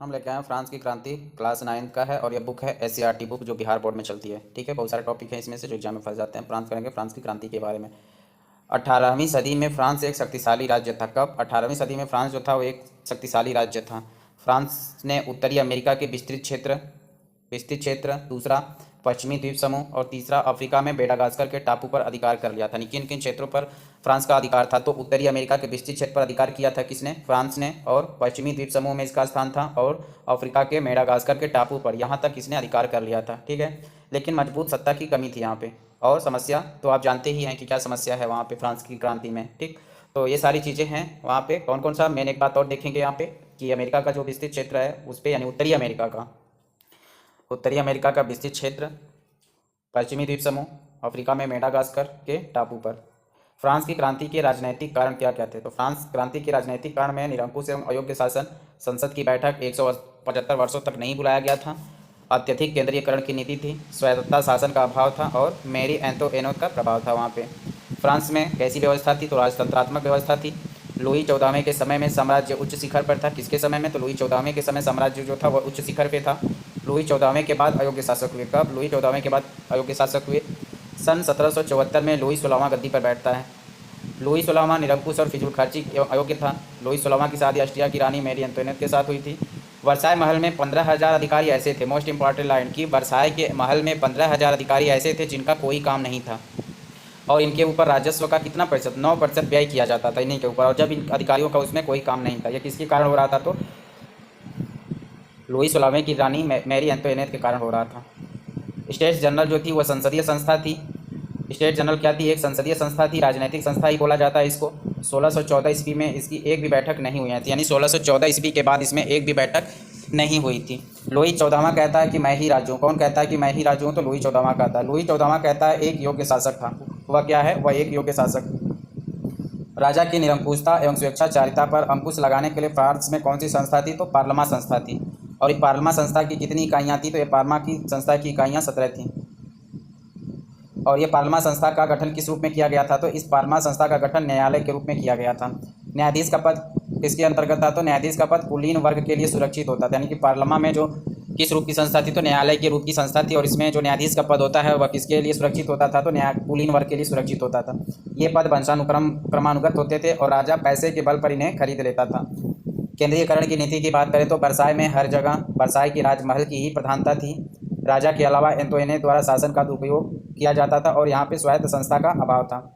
हम लेके आए हैं फ्रांस की क्रांति, क्लास 9 का है और ये बुक है एससीईआरटी बुक जो बिहार बोर्ड में चलती है। ठीक है, बहुत सारे टॉपिक हैं इसमें से जो एग्जाम में फंस जाते हैं। फ्रांस करेंगे, फ्रांस की क्रांति के बारे में। 18वीं सदी में फ्रांस एक शक्तिशाली राज्य था। कब? 18वीं सदी में फ्रांस जो था वो एक शक्तिशाली राज्य था। फ्रांस ने उत्तरी अमेरिका के विस्तृत क्षेत्र, दूसरा पश्चिमी द्वीप समूह और तीसरा अफ्रीका में मेडागास्कर के टापू पर अधिकार कर लिया था। किन किन क्षेत्रों पर फ्रांस का अधिकार था? तो उत्तरी अमेरिका के विस्तृत क्षेत्र पर अधिकार किया था किसने? फ्रांस ने। और पश्चिमी द्वीप समूह में इसका स्थान था और अफ्रीका के मेडागास्कर के टापू पर यहाँ तक इसने अधिकार कर लिया था। ठीक है, लेकिन मजबूत सत्ता की कमी थी यहाँ पे। और समस्या तो आप जानते ही हैं कि क्या समस्या है वहाँ पे फ्रांस की क्रांति में। ठीक, तो ये सारी चीज़ें हैं वहाँ पे। कौन कौन सा, मैंने एक बात और देखेंगे यहाँ पे कि अमेरिका का जो विस्तृत क्षेत्र है उस पर, यानी उत्तरी अमेरिका का विस्तृत क्षेत्र, पश्चिमी द्वीप समूह, अफ्रीका में मेडागास्कर के टापू पर। फ्रांस की क्रांति के राजनैतिक कारण क्या क्या थे? तो फ्रांस क्रांति के राजनैतिक कारण में निरंकुश एवं अयोग्य शासन, संसद की बैठक 175 वर्षों तक नहीं बुलाया गया था, अत्यधिक केंद्रीयकरण की नीति थी, स्वायत्तता शासन का अभाव था और मैरी एंतोइनेट का प्रभाव था वहाँ पे। फ्रांस में कैसी व्यवस्था थी? तो राजतंत्रात्मक व्यवस्था थी। लुई 14वें के समय में साम्राज्य उच्च शिखर पर था। किसके समय में? तो लुई 14वें के समय साम्राज्य जो था वह उच्च शिखर पे था। लुई 14वें के बाद अयोग्य शासक हुए। कब? लुई 14वें के बाद अयोग्य शासक हुए। सन 1774 में लुई 16वां गद्दी पर बैठता है। लुई 16वां निरंकुश और फिजूल खर्ची एवं अयोग्य था। लुई 16वां की शादी ऑस्ट्रिया की रानी मैरी एंटोइनेट के साथ हुई थी। वर्साई महल में 15,000 अधिकारी ऐसे थे, मोस्ट इंपॉर्टेंट लाइन की, वर्साई के महल में 15,000 अधिकारी ऐसे थे जिनका कोई काम नहीं था और इनके ऊपर राजस्व का कितना प्रतिशत? 9% व्यय किया जाता था इन्हीं के ऊपर, और जब इन अधिकारियों का उसमें कोई काम नहीं था। यह किसके कारण हो रहा था? तो लुई 16वें की रानी मैरी एंटोइनेट के कारण हो रहा था। स्टेट्स जनरल जो थी वह संसदीय संस्था थी। स्टेट जनरल क्या थी? एक संसदीय संस्था थी, राजनीतिक संस्था ही बोला जाता है इसको। 1614 ईस्वी में इसकी एक भी बैठक नहीं हुई थी, यानी 1614 ईस्वी के बाद इसमें एक भी बैठक नहीं हुई थी। लुई 14वां कहता है कि मैं ही राजू हूँ। कौन कहता है कि मैं ही राजू हूँ? तो लुई 14वां कहता है। लुई 14वां कहता है एक योग्य शासक था। वह क्या है? वह एक योग्य शासक। राजा की निरंकुशता एवं स्वेच्छाचारिता पर अंकुश लगाने के लिए फ्रांस में कौन सी संस्था थी? तो पार्लमा संस्था थी। और ये पार्लमा संस्था की कितनी इकाइयाँ थी? तो ये पार्लमा की संस्था की इकाइयाँ 17 थी। और ये पार्लमा संस्था का गठन किस रूप में किया गया था? तो इस पार्लमा संस्था का गठन न्यायालय के रूप में किया गया था। न्यायाधीश का पद किसके अंतर्गत था? तो न्यायाधीश का पद कुलीन वर्ग के लिए सुरक्षित होता था, यानी कि पार्लमा में जो किस रूप की संस्था थी? तो न्यायालय के रूप की संस्था थी। और इसमें जो न्यायाधीश का पद होता है वह किसके लिए सुरक्षित होता था? तो कुलीन वर्ग के लिए सुरक्षित होता था। ये पद क्रमानुगत होते थे और राजा पैसे के बल पर इन्हें खरीद लेता था। केंद्रीयकरण की नीति की बात करें तो वर्साई में हर जगह वर्साई की राजमहल की ही प्रधानता थी। राजा के अलावा एंटोइनेट द्वारा शासन का दुरुपयोग किया जाता था और यहाँ पे स्वायत्त संस्था का अभाव था।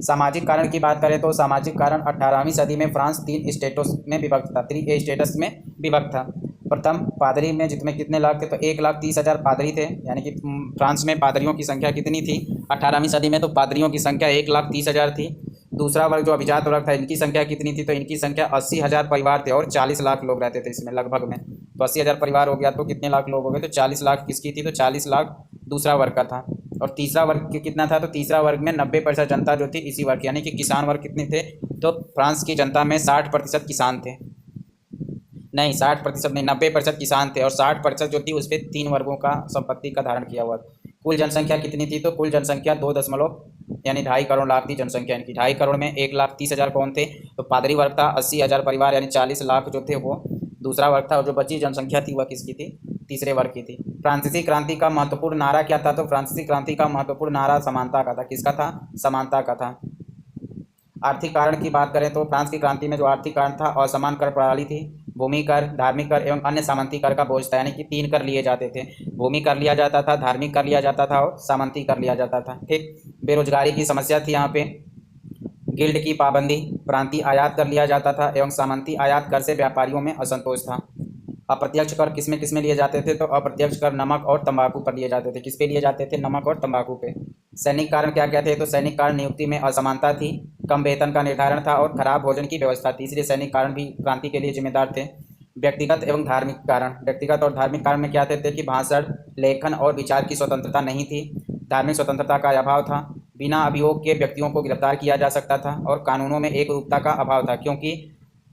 सामाजिक कारण की बात करें तो सामाजिक कारण 18वीं सदी में फ्रांस 3 स्टेटों में विभक्त था, 3 स्टेटस में विभक्त था। प्रथम, पादरी में जितने कितने लाख थे? तो 1,30,000 पादरी थे, यानी कि फ्रांस में पादरियों की संख्या कितनी थी 18वीं सदी में? तो पादरियों की संख्या 1,30,000 थी। दूसरा वर्ग जो अभिजात वर्ग था, इनकी संख्या कितनी थी? तो इनकी संख्या 80,000 परिवार थे और 40 लाख लोग रहते थे इसमें लगभग में। तो 80,000 परिवार हो गया तो कितने लाख लोग हो गए? तो 40 लाख किसकी थी? तो 40 लाख दूसरा वर्ग का था। और तीसरा वर्ग कितना था? तो तीसरा वर्ग में 90% जनता जो थी इसी वर्ग, यानी कि किसान वर्ग कितने थे? तो फ्रांस की जनता में 60% किसान थे। नहीं, 60% नहीं, 90% किसान थे और 60% जो थी उस पर 3 वर्गों का संपत्ति का धारण किया हुआ। कुल जनसंख्या कितनी थी? तो कुल जनसंख्या 2 दशमलव यानी 2.5 करोड़ लाख थी जनसंख्या इनकी। 2.5 करोड़ में 1,30,000 कौन थे? तो पादरी वर्ग था। 80,000 परिवार यानी 40 लाख जो थे वो दूसरा वर्ग था और जो बची जनसंख्या थी वह किसकी थी? तीसरे वर्ग की थी। फ्रांसीसी क्रांति का महत्वपूर्ण नारा क्या था? तो फ्रांसीसी क्रांति का महत्वपूर्ण नारा समानता का था। किसका था? समानता का था। आर्थिक कारण की बात करें तो फ्रांस की क्रांति में जो आर्थिक कारण था असमान कर प्रणाली थी। भूमि कर, धार्मिक कर एवं अन्य सामंती कर का बोझ था, यानी कि 3 कर लिए जाते थे। भूमि कर लिया जाता था, धार्मिक कर लिया जाता था और सामंती कर लिया जाता था। ठीक, बेरोजगारी की समस्या थी यहाँ पे। गिल्ड की पाबंदी, प्रांतीय आयात कर लिया जाता था एवं सामंती आयात कर से व्यापारियों में असंतोष था। अप्रत्यक्ष कर किस में लिए जाते थे? तो अप्रत्यक्ष कर नमक और तंबाकू पर लिए जाते थे। किस पे लिए जाते थे? नमक और तंबाकू पे। सैनिक कारण क्या क्या थे? तो सैनिक कारण नियुक्ति में असमानता थी, कम वेतन का निर्धारण था और खराब भोजन की व्यवस्था थी, इसलिए सैनिक कारण भी क्रांति के लिए जिम्मेदार थे। व्यक्तिगत एवं धार्मिक कारण, व्यक्तिगत और धार्मिक कारण में क्या थे कि भाषण, लेखन और विचार की स्वतंत्रता नहीं थी, धार्मिक स्वतंत्रता का अभाव था, बिना अभियोग के व्यक्तियों को गिरफ्तार किया जा सकता था और कानूनों में एक रूपता का अभाव था, क्योंकि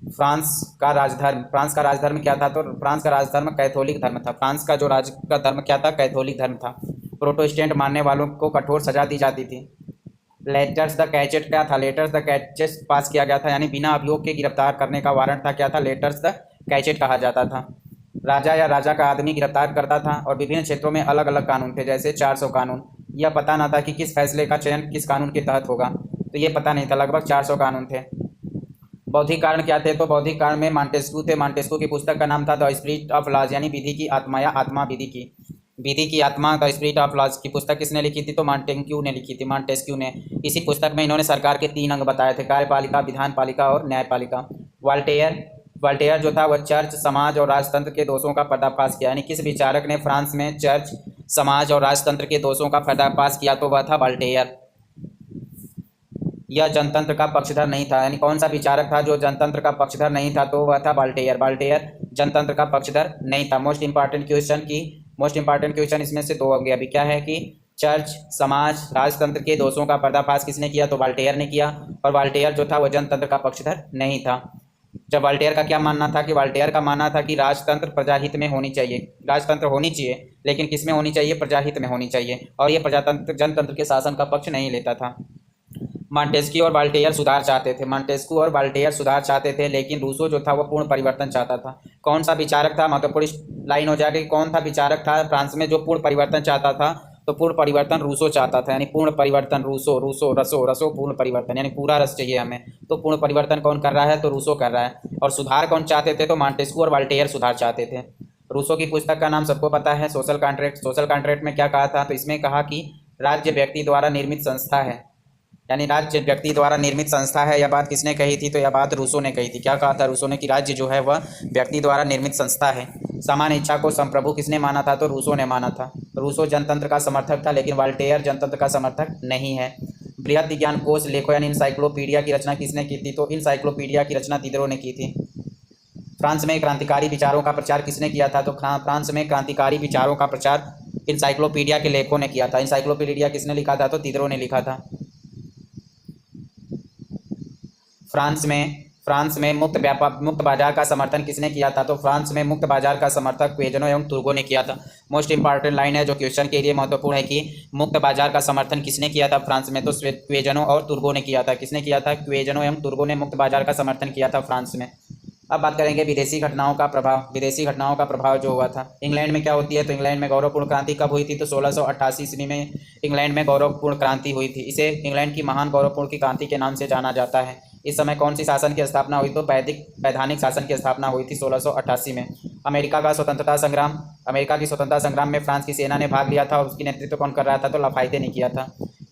फ्रांस का राजधर्म क्या था? तो फ्रांस का राजधर्म कैथोलिक धर्म था। फ्रांस का जो राज का धर्म क्या था? कैथोलिक धर्म था। प्रोटेस्टेंट मानने वालों को कठोर सजा दी जाती थी। लेटर्स द कैचेट क्या था? लेटर्स द कैचेट पास किया गया था, यानी बिना अभियोग के गिरफ्तार करने का वारंट था। क्या था? लेटर्स द कैचेट कहा जाता था। राजा या राजा का आदमी गिरफ्तार करता था और विभिन्न क्षेत्रों में अलग अलग कानून थे, जैसे 400 कानून। यह पता ना था कि किस फैसले का चयन किस कानून के तहत होगा, तो ये पता नहीं था। लगभग 400 कानून थे। बौद्धिक कारण क्या थे? तो बौद्धिक कारण में मॉन्टेस्क्यू थे। मॉन्टेस्क्यू की पुस्तक का नाम था द स्पिरिट ऑफ लॉज, यानी विधि की आत्मा या आत्मा विधि की आत्मा। द स्पिरिट ऑफ लॉज की पुस्तक किसने लिखी थी? तो मॉन्टेस्क्यू ने लिखी थी, मॉन्टेस्क्यू ने। इसी पुस्तक में इन्होंने सरकार के 3 अंग बताए थे, कार्यपालिका, विधानपालिका और न्यायपालिका। वाल्टेयर वाल्टेयर जो था वह चर्च, समाज और राजतंत्र के दोषों का पर्दाफाश किया। यानी किस विचारक ने फ्रांस में चर्च, समाज और राजतंत्र के दोषों का पर्दाफाश किया? तो वह था वाल्टेयर। यह जनतंत्र का पक्षधर नहीं था। यानी कौन सा विचारक था जो जनतंत्र का पक्षधर नहीं था? तो वह था वाल्टेयर। वाल्टेयर जनतंत्र का पक्षधर नहीं था। मोस्ट इंपॉर्टेंट क्वेश्चन इसमें से 2 हो गया। अभी क्या है कि चर्च, समाज, राजतंत्र के दोषों का पर्दाफाश किसने किया? तो वाल्टेयर ने किया। और वाल्टेयर जो था वह जनतंत्र का पक्षधर नहीं था। जब वाल्टेयर का क्या मानना था कि वाल्टेयर का मानना था कि राजतंत्र प्रजाहित में होनी चाहिए, राजतंत्र होनी चाहिए, लेकिन किस में होनी चाहिए? प्रजाहित में होनी चाहिए। और ये प्रजातंत्र जनतंत्र के शासन का पक्ष नहीं लेता था। मॉन्टेस्क्यू और वाल्टेयर सुधार चाहते थे। मॉन्टेस्क्यू और वाल्टेयर सुधार चाहते थे, लेकिन रूसो जो था वो पूर्ण परिवर्तन चाहता था। कौन सा विचारक था? महत्वपूर्ण लाइन हो जाएगी। कौन था विचारक था फ्रांस में जो पूर्ण परिवर्तन चाहता था? तो पूर्ण परिवर्तन रूसो चाहता था। यानी पूर्ण परिवर्तन रूसो, रूसो रसो, रसो पूर्ण परिवर्तन, यानी पूरा रस चाहिए हमें। तो पूर्ण परिवर्तन कौन कर रहा है? तो रूसो कर रहा है। और सुधार कौन चाहते थे? तो मॉन्टेस्क्यू और वाल्टेयर सुधार चाहते थे। रूसो की पुस्तक का नाम सबको पता है, सोशल कॉन्ट्रैक्ट। सोशल कॉन्ट्रैक्ट में क्या कहा था? तो इसमें कहा कि राज्य व्यक्ति द्वारा निर्मित संस्था है, यानी राज्य व्यक्ति द्वारा निर्मित संस्था है। यह बात किसने कही थी? तो यह बात रूसो ने कही थी। क्या कहा था रूसो ने? कि राज्य जो है वह व्यक्ति द्वारा निर्मित संस्था है। सामान्य इच्छा को संप्रभु किसने माना था? तो रूसो ने माना था। रूसो जनतंत्र का समर्थक था, लेकिन वाल्टेयर जनतंत्र का समर्थक नहीं है। बृहद विज्ञान कोश लेखो यानी इंसाइक्लोपीडिया की रचना किसने की थी? तो इंसाइक्लोपीडिया की रचना दिदरो ने की थी। फ्रांस में क्रांतिकारी विचारों का प्रचार किसने किया था? तो फ्रांस में क्रांतिकारी विचारों का प्रचार इंसाइक्लोपीडिया के लेखों ने किया था। इंसाइक्लोपीडिया किसने लिखा था? तो दिदरो ने लिखा था। फ्रांस में मुक्त बाजार का समर्थन किसने किया था? तो फ्रांस में मुक्त बाजार का समर्थक क्वेजनो एवं तुर्गो ने किया था। मोस्ट इंपॉर्टेंट लाइन है जो क्वेश्चन के लिए महत्वपूर्ण है कि मुक्त बाजार का समर्थन किसने किया था फ्रांस में? तो क्वेजनो और तुर्गो ने किया था। किसने किया था? क्वेजनो एवं तुर्गो ने मुक्त बाजार का समर्थन किया था फ्रांस में। अब बात करेंगे विदेशी घटनाओं का प्रभाव। विदेशी घटनाओं का प्रभाव जो हुआ था इंग्लैंड में क्या होती है? तो इंग्लैंड में गौरवपूर्ण क्रांति कब हुई थी? तो 1688 ईस्वी में इंग्लैंड में गौरवपूर्ण क्रांति हुई थी। इसे इंग्लैंड की महान गौरवपूर्ण की क्रांति के नाम से जाना जाता है। इस समय कौन सी शासन की स्थापना हुई? तो वैधानिक शासन की स्थापना हुई थी 1688 में। अमेरिका की स्वतंत्रता संग्राम में फ्रांस की सेना ने भाग लिया था और उसकी नेतृत्व कौन कर रहा था? तो लाफाइते ने किया था।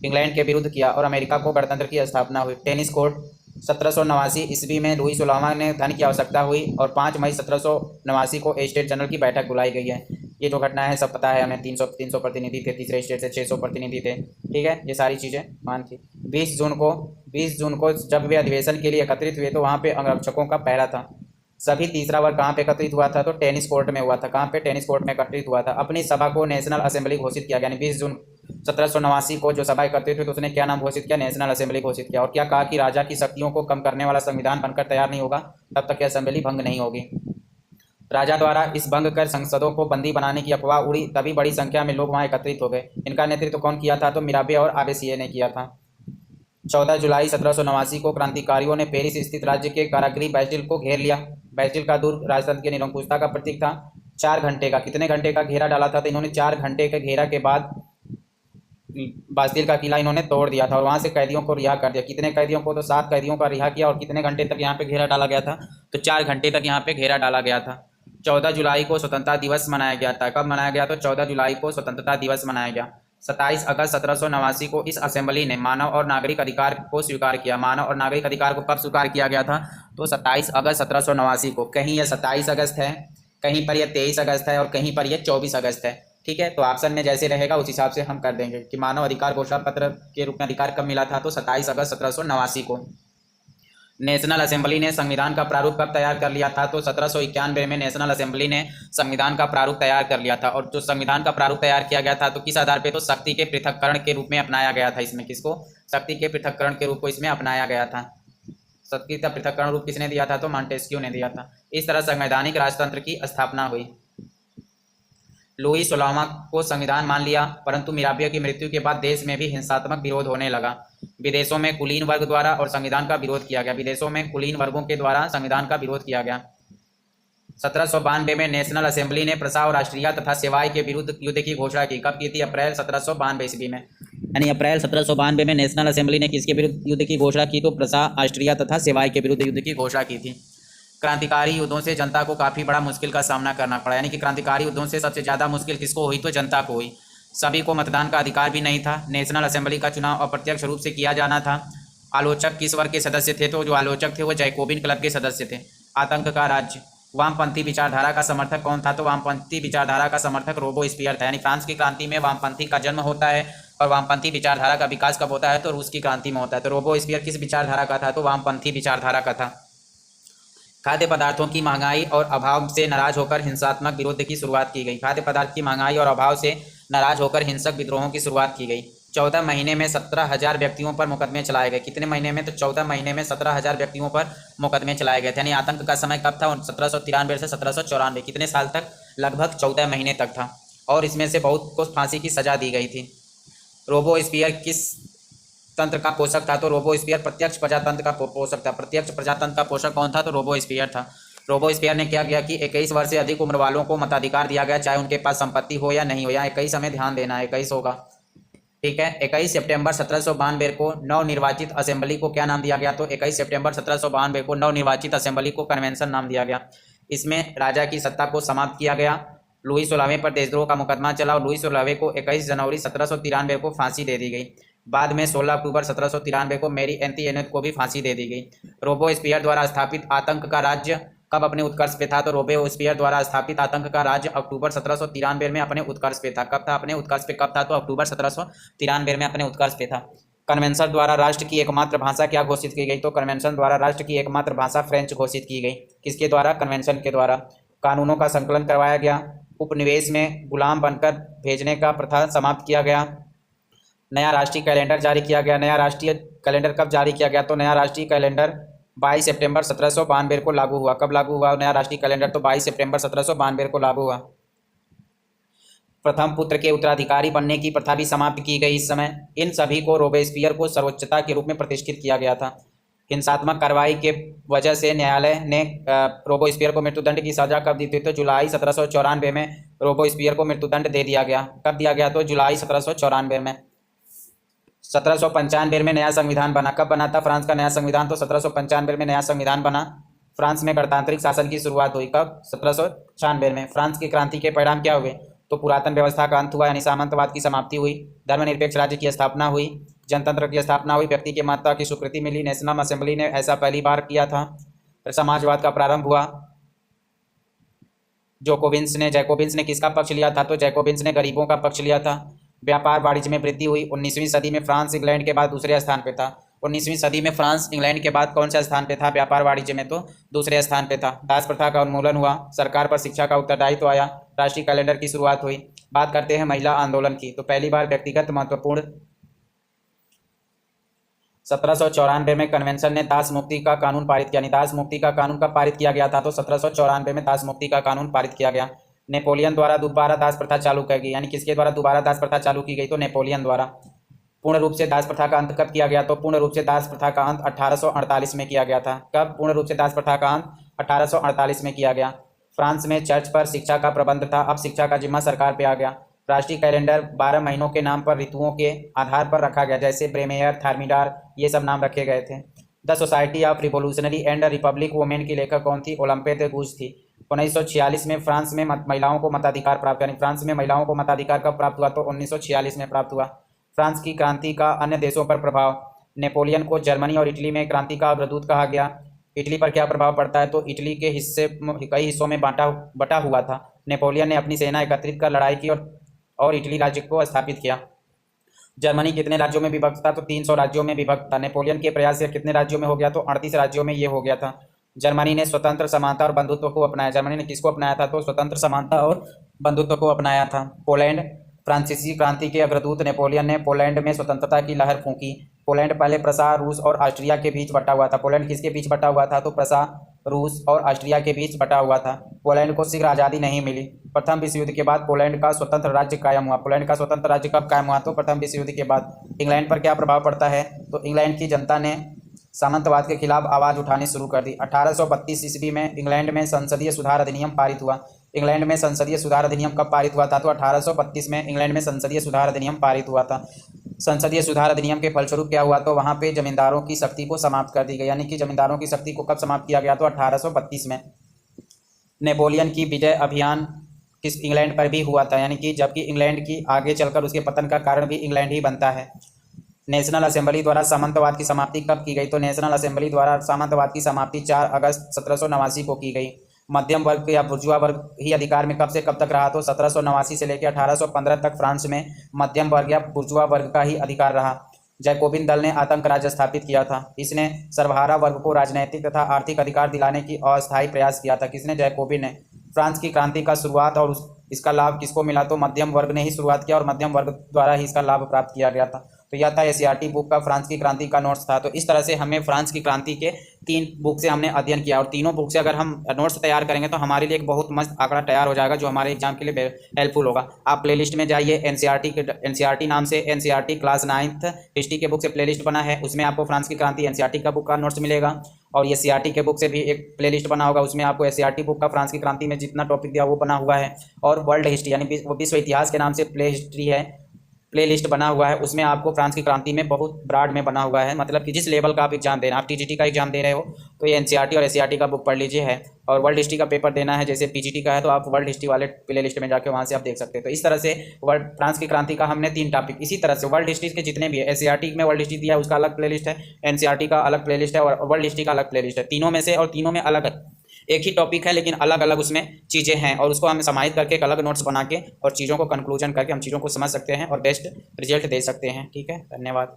इंग्लैंड के विरुद्ध किया और अमेरिका को गणतंत्र की स्थापना हुई। टेनिस कोर्ट 1789 ईस्वी में लुई 16वां ने धन की आवश्यकता हुई और 5 मई 1789 को स्टेट जनरल की बैठक बुलाई गई है। ये जो घटना है सब पता है हमें। 300 प्रतिनिधि थे, तीसरे स्टेट से 600 प्रतिनिधि थे। ठीक है, ये सारी चीज़ें मान थी। 20 जून को जब वे अधिवेशन के लिए एकत्रित हुए तो वहाँ पे अंगरक्षकों का पहरा था। सभी तीसरा वर्ग कहाँ पे एकत्रित हुआ था? तो टेनिस कोर्ट में हुआ था। कहाँ पे? टेनिस कोर्ट में एकत्रित हुआ था। अपनी सभा को नेशनल असेंबली घोषित किया गया। यानी 20 जून 1789 को जो सभा एकत्रित हुई तो उसने क्या नाम घोषित किया? नेशनल असेंबली घोषित किया। और क्या कहा कि राजा की शक्तियों को कम करने वाला संविधान बनकर तैयार नहीं होगा तब तक यह असेंबली भंग नहीं होगी। राजा द्वारा इस भंग कर संसदों को बंदी बनाने की अफवाह उड़ी, तभी बड़ी संख्या में लोग वहां एकत्रित हो गए। इनका नेतृत्व कौन किया था? तो मिराबे और आबेसिये ने किया था। 14 जुलाई 1789 को क्रांतिकारियों ने पेरिस स्थित राज्य के कारागृह बैस्टिल को घेर लिया। बैस्टिल का दुर्ग राजतंत्र की निरंकुशता का प्रतीक था। 4 घंटे का, कितने घंटे का घेरा डाला था? तो इन्होंने 4 घंटे के घेरा के बाद बास्तिल का किला इन्होंने तोड़ दिया था और वहां से कैदियों को रिहा कर दिया। कितने कैदियों को? तो 7 कैदियों का रिहा किया। और कितने घंटे तक यहाँ पे घेरा डाला गया था? तो 4 घंटे तक यहाँ पे घेरा डाला गया था। 14 जुलाई को स्वतंत्रता दिवस मनाया गया था। कब मनाया गया? तो 14 जुलाई को स्वतंत्रता दिवस मनाया गया। 27 अगस्त 1789 को इस असेंबली ने मानव और नागरिक अधिकार को स्वीकार किया। मानव और नागरिक अधिकार को कब स्वीकार किया गया था? तो 27 अगस्त 1789 को। कहीं यह 27 अगस्त है, कहीं पर यह 23 अगस्त है और कहीं पर यह 24 अगस्त है। ठीक है, तो ऑप्शन में जैसे रहेगा उस हिसाब से हम कर देंगे कि मानव अधिकार घोषणा पत्र के रूप में अधिकार कब मिला था? तो 27 अगस्त 1789 को। नेशनल असेंबली ने संविधान का प्रारूप कब तैयार कर लिया था? तो 1791 में नेशनल असेंबली ने संविधान का प्रारूप तैयार कर लिया था। और जो संविधान का प्रारूप तैयार किया गया था तो किस आधार पे? तो शक्ति के पृथक्करण के रूप में अपनाया गया था। इसमें किसको? शक्ति के पृथक्करण के रूप को इसमें अपनाया गया था। शक्ति का पृथक्करण रूप किसने दिया था? तो मॉन्टेस्क्यू ने दिया था। इस तरह संवैधानिक राजतंत्र की स्थापना हुई। लुई 16वां को संविधान मान लिया, परंतु मिराबियो की मृत्यु के बाद देश में भी हिंसात्मक विरोध होने लगा। विदेशों में कुलीन वर्ग द्वारा और संविधान का विरोध किया गया। विदेशों में कुलीन वर्गों के द्वारा संविधान का विरोध किया गया। 1792 में नेशनल असेंबली ने प्रसा और राष्ट्रीय तथा सेवाएं के विरुद्ध युद्ध की घोषणा की। कब की थी? अप्रैल 1792 ईस्वी में। यानी अप्रैल 1792 में नेशनल असेंबली ने किसके विरुद्ध युद्ध की घोषणा की? तो प्रसा, राष्ट्रीय तथा सेवाएं के विरुद्ध युद्ध की घोषणा की थी। क्रांतिकारी युद्धों से जनता को काफ़ी बड़ा मुश्किल का सामना करना पड़ा। यानी कि क्रांतिकारी युद्धों से सबसे ज़्यादा मुश्किल किसको हुई? तो जनता को हुई। सभी को मतदान का अधिकार भी नहीं था। नेशनल असेंबली का चुनाव अप्रत्यक्ष रूप से किया जाना था। आलोचक किस वर्ग के सदस्य थे? तो जो आलोचक थे वो जैकोबिन क्लब के सदस्य थे। आतंक का राज्य, वामपंथी विचारधारा का समर्थक कौन था? तो वामपंथी विचारधारा का समर्थक रोबोस्पियर था। यानी फ्रांस की क्रांति में वामपंथी का जन्म होता है और वामपंथी विचारधारा का विकास कब होता है? तो रूस की क्रांति में होता है। तो रोबोस्पियर किस विचारधारा का था? तो वामपंथी विचारधारा का था। खाद्य पदार्थों की महंगाई और अभाव से नाराज होकर हिंसात्मक विरोध की शुरुआत की गई। खाद्य पदार्थ की महंगाई और अभाव से नाराज होकर हिंसक विद्रोहों की शुरुआत की गई। 14 महीने में 17,000 व्यक्तियों पर मुकदमे चलाए गए। कितने महीने में? तो 14 महीने में 17,000 व्यक्तियों पर मुकदमे चलाए गए थे। यानी आतंक का समय कब था? 1793 से 1794। कितने साल तक? लगभग 14 महीने तक था। और इसमें से बहुत को फांसी की सजा दी गई थी। रोबोस्पियर किस तंत्र का पोषक था? तो रोबोस्पियर प्रत्यक्ष प्रजातंत्र का पोषक था। प्रत्यक्ष प्रजातंत्र का पोषक कौन था? तो रोबोस्पियर था। रोबोस्पियर ने क्या किया कि 21 वर्ष से अधिक उम्र वालों को मताधिकार दिया गया, चाहे उनके पास संपत्ति हो या नहीं हो। यहाँ 21 हमें ध्यान देना है, 21 होगा, ठीक है। 21 सितंबर 1792 को नवनिर्वाचित असेंबली को क्या नाम दिया गया? तो 21 सितंबर 1792 को नवनिर्वाचित असेंबली को कन्वेंशन नाम दिया गया। इसमें राजा की सत्ता को समाप्त किया गया। लुई 16वें पर देशद्रोह का मुकदमा चला और लुई 16वें को 21 जनवरी 1793 को फांसी दे दी गई। बाद में 16 अक्टूबर 1793 को मैरी एंटीएनेट को भी फांसी दे दी गई। रोबोस्पियर द्वारा स्थापित आतंक का राज्य कब अपने उत्कर्ष पे था? तो रोबोस्पियर द्वारा स्थापित आतंक का राज्य अक्टूबर 1793 में अपने उत्कर्ष पे था। कब था अपने उत्कर्ष पे? कब था? तो अक्टूबर 1793 में अपने उत्कर्ष पे था। कन्वेंशन द्वारा राष्ट्र की एकमात्र भाषा क्या घोषित की गई? तो कन्वेंशन द्वारा राष्ट्र की एकमात्र भाषा फ्रेंच घोषित की गई। किसके द्वारा? कन्वेंशन के द्वारा। कानूनों का संकलन करवाया गया। उपनिवेश में गुलाम बनकर भेजने का प्रथा समाप्त किया गया। नया राष्ट्रीय कैलेंडर जारी किया गया। नया राष्ट्रीय कैलेंडर कब जारी किया गया? तो नया राष्ट्रीय कैलेंडर 22 सितंबर 1792 को लागू हुआ। कब लागू हुआ नया राष्ट्रीय कैलेंडर? तो 22 सितंबर 1792 को लागू हुआ। प्रथम पुत्र के उत्तराधिकारी बनने की प्रथा भी समाप्त की गई इस समय। इन सभी को रोबेस्पियर को सर्वोच्चता के रूप में प्रतिष्ठित किया गया था। हिंसात्मक कार्रवाई के वजह से न्यायालय ने रोबोस्पियर को मृत्युदंड की सजा कब दी थी? तो जुलाई 1794 में रोबोस्पियर को मृत्युदंड दे दिया गया। कब दिया गया? तो जुलाई 1794 में। 1795 में नया संविधान बना। कब बना था फ्रांस का नया संविधान? तो 1795 में नया संविधान बना। फ्रांस में गणतांत्रिक शासन की शुरुआत हुई। कब? 1796 में। फ्रांस की क्रांति के परिणाम क्या हुए? तो पुरातन व्यवस्था का अंत हुआ, यानी सामंतवाद की समाप्ति हुई। धर्मनिरपेक्ष राज्य की स्थापना हुई। जनतंत्र की स्थापना हुई। व्यक्ति की महत्ता की स्वीकृति मिली। नेशनल असेंबली ने ऐसा पहली बार किया था। समाजवाद का प्रारंभ हुआ। जैकोबिन्स ने किसका पक्ष लिया था? तो जैकोबिन्स ने गरीबों का पक्ष लिया था। व्यापार वाणिज्य में वृद्धि हुई। 19वीं सदी में फ्रांस इंग्लैंड के बाद दूसरे स्थान पे था। 19वीं सदी में फ्रांस इंग्लैंड के बाद कौन सा स्थान पे था? व्यापार वाणिज्य में तो दूसरे स्थान पे था। दास प्रथा का उन्मूलन हुआ। सरकार पर शिक्षा का उत्तरदायित्व आया। राष्ट्रीय कैलेंडर की शुरुआत हुई। बात करते हैं महिला आंदोलन की। तो पहली बार व्यक्तिगत महत्वपूर्ण 1794 में कन्वेंशन ने दास मुक्ति का कानून पारित किया। दास मुक्ति का कानून कब पारित किया गया था? तो 1794 में दास मुक्ति का कानून पारित किया गया। नेपोलियन द्वारा दोबारा दास प्रथा चालू की गई। यानी किसके द्वारा दोबारा दास प्रथा चालू की गई? तो नेपोलियन द्वारा। पूर्ण रूप से दास प्रथा का अंत कब किया गया? तो पूर्ण रूप से दास प्रथा का अंत 1848 में किया गया था। कब पूर्ण रूप से दास प्रथा का अंत? 1848 में किया गया। फ्रांस में चर्च पर शिक्षा का प्रबंध था। अब शिक्षा का जिम्मा सरकार पे आ गया। राष्ट्रीय कैलेंडर 12 महीनों के नाम पर ऋतुओं के आधार पर रखा गया, जैसे ब्रेमेयर, थार्मीडार, ये सब नाम रखे गए थे। The society of revolutionary and Republic women की लेखक कौन थी? ओलंपे दे गूज थी। 1946 में फ्रांस में महिलाओं को मताधिकार प्राप्त, यानी फ्रांस में महिलाओं को मताधिकार कब प्राप्त हुआ? तो 1946 में प्राप्त हुआ। फ्रांस की क्रांति का अन्य देशों पर प्रभाव। नेपोलियन को जर्मनी और इटली में क्रांति का अग्रदूत कहा गया। इटली पर क्या प्रभाव पड़ता है? तो इटली के कई हिस्सों में बटा हुआ था। नेपोलियन ने अपनी सेना एकत्रित कर लड़ाई की और इटली राज्य को स्थापित किया। जर्मनी कितने राज्यों में विभक्त था? तो 300 राज्यों में विभक्त था। नेपोलियन के प्रयास से कितने राज्यों में हो गया? तो 38 राज्यों में ये हो गया था। जर्मनी ने स्वतंत्र, समानता और बंधुत्व को अपनाया। जर्मनी ने किसको अपनाया था? तो स्वतंत्र, समानता और बंधुत्व को अपनाया था। पोलैंड, फ्रांसीसी क्रांति के अग्रदूत नेपोलियन ने पोलैंड में स्वतंत्रता की लहर फूंकी। पोलैंड पहले प्रसा, रूस और ऑस्ट्रिया के बीच बटा हुआ था। पोलैंड किसके बीच बटा हुआ था? तो प्रसा, रूस और ऑस्ट्रिया के बीच बटा हुआ था। पोलैंड को शीघ्र आज़ादी नहीं मिली। प्रथम विश्व युद्ध के बाद पोलैंड का स्वतंत्र राज्य कायम हुआ। पोलैंड का स्वतंत्र राज्य कब कायम हुआ? तो प्रथम विश्व युद्ध के बाद। इंग्लैंड पर क्या प्रभाव पड़ता है? तो इंग्लैंड की जनता ने सामंतवाद के खिलाफ आवाज़ उठानी शुरू कर दी। 1832 ईस्वी में इंग्लैंड में संसदीय सुधार अधिनियम पारित हुआ। इंग्लैंड में संसदीय सुधार अधिनियम कब पारित हुआ था? तो 1832 में इंग्लैंड में संसदीय सुधार अधिनियम पारित हुआ था। संसदीय सुधार अधिनियम के फलस्वरूप क्या हुआ? तो वहाँ पे जमींदारों की शक्ति को समाप्त कर दी गई। यानी कि जमींदारों की शक्ति को कब समाप्त किया गया? तो 1832 में। नेपोलियन की विजय अभियान किस इंग्लैंड पर भी हुआ था, यानी कि जबकि इंग्लैंड की आगे चलकर उसके पतन का कारण भी इंग्लैंड ही बनता है। नेशनल असेंबली द्वारा सामंतवाद की समाप्ति कब की गई? तो नेशनल असेंबली द्वारा सामंतवाद की समाप्ति 4 अगस्त 1789 को की गई। मध्यम वर्ग या बुर्जुआ वर्ग ही अधिकार में कब से कब तक रहा? तो 1789 से लेकर 1815 तक फ्रांस में मध्यम वर्ग या बुर्जुआ वर्ग का ही अधिकार रहा। जैकोबिन दल ने आतंक राज स्थापित किया था। इसने सर्वहारा वर्ग को राजनैतिक तथा आर्थिक अधिकार दिलाने की अस्थायी प्रयास किया था। किसने? जैकोबिन ने। फ्रांस की क्रांति का शुरुआत और इसका लाभ किसको मिला? तो मध्यम वर्ग ने ही शुरुआत किया और मध्यम वर्ग द्वारा ही इसका लाभ प्राप्त किया गया था। तो यह था एससीईआरटी बुक का फ्रांस की क्रांति का नोट्स था। तो इस तरह से हमें फ्रांस की क्रांति के 3 बुक से हमने अध्ययन किया और तीनों बुक से अगर हम नोट्स तैयार करेंगे तो हमारे लिए एक बहुत मस्त आंकड़ा तैयार हो जाएगा जो हमारे एग्जाम के लिए हेल्पफुल होगा। आप प्लेलिस्ट में जाइए, एनसीईआरटी नाम से एनसीईआरटी क्लास 9th हिस्ट्री के बुक से प्लेलिस्ट बना है, उसमें आपको फ्रांस की क्रांति एनसीईआरटी का बुक का नोट्स मिलेगा। और ये सीईआरटी के बुक से भी एक प्लेलिस्ट बना होगा, उसमें आपको एससीईआरटी बुक का फ्रांस की क्रांति में जितना टॉपिक दिया वो बना हुआ है। और वर्ल्ड हिस्ट्री यानी विश्व इतिहास के नाम से प्ले लिस्ट बना हुआ है, उसमें आपको फ्रांस की क्रांति में बहुत ब्रॉड में बना हुआ है। मतलब कि जिस लेवल का आप एग्जाम दे रहे हैं, आप टीजीटी का एग्जाम दे रहे हो तो ये एनसीईआरटी और एससीईआरटी का बुक पढ़ लीजिए है। और वर्ल्ड हिस्ट्री का पेपर देना है जैसे पीजीटी का है तो आप वर्ल्ड हिस्ट्री वाले प्ले लिस्ट में जाकर वहाँ से आप देख सकते हैं। तो इस तरह से वर्ल्ड फ्रांस की क्रांति का हमने 3 टॉपिक, इसी तरह से वर्ल्ड हिस्ट्री के जितने भी है, एससीईआरटी में वर्ल्ड हिस्ट्री दिया है उसका अलग प्ले लिस्ट है, एनसीईआरटी का अलग प्ले लिस्ट है और वर्ल्ड हिस्ट्री का अलग प्ले लिस्ट है। तीनों में से और तीनों में अलग एक ही टॉपिक है लेकिन अलग अलग उसमें चीज़ें हैं और उसको हम समाहित करके एक अलग नोट्स बना के और चीज़ों को कंक्लूजन करके हम चीज़ों को समझ सकते हैं और बेस्ट रिजल्ट दे सकते हैं। ठीक है, धन्यवाद।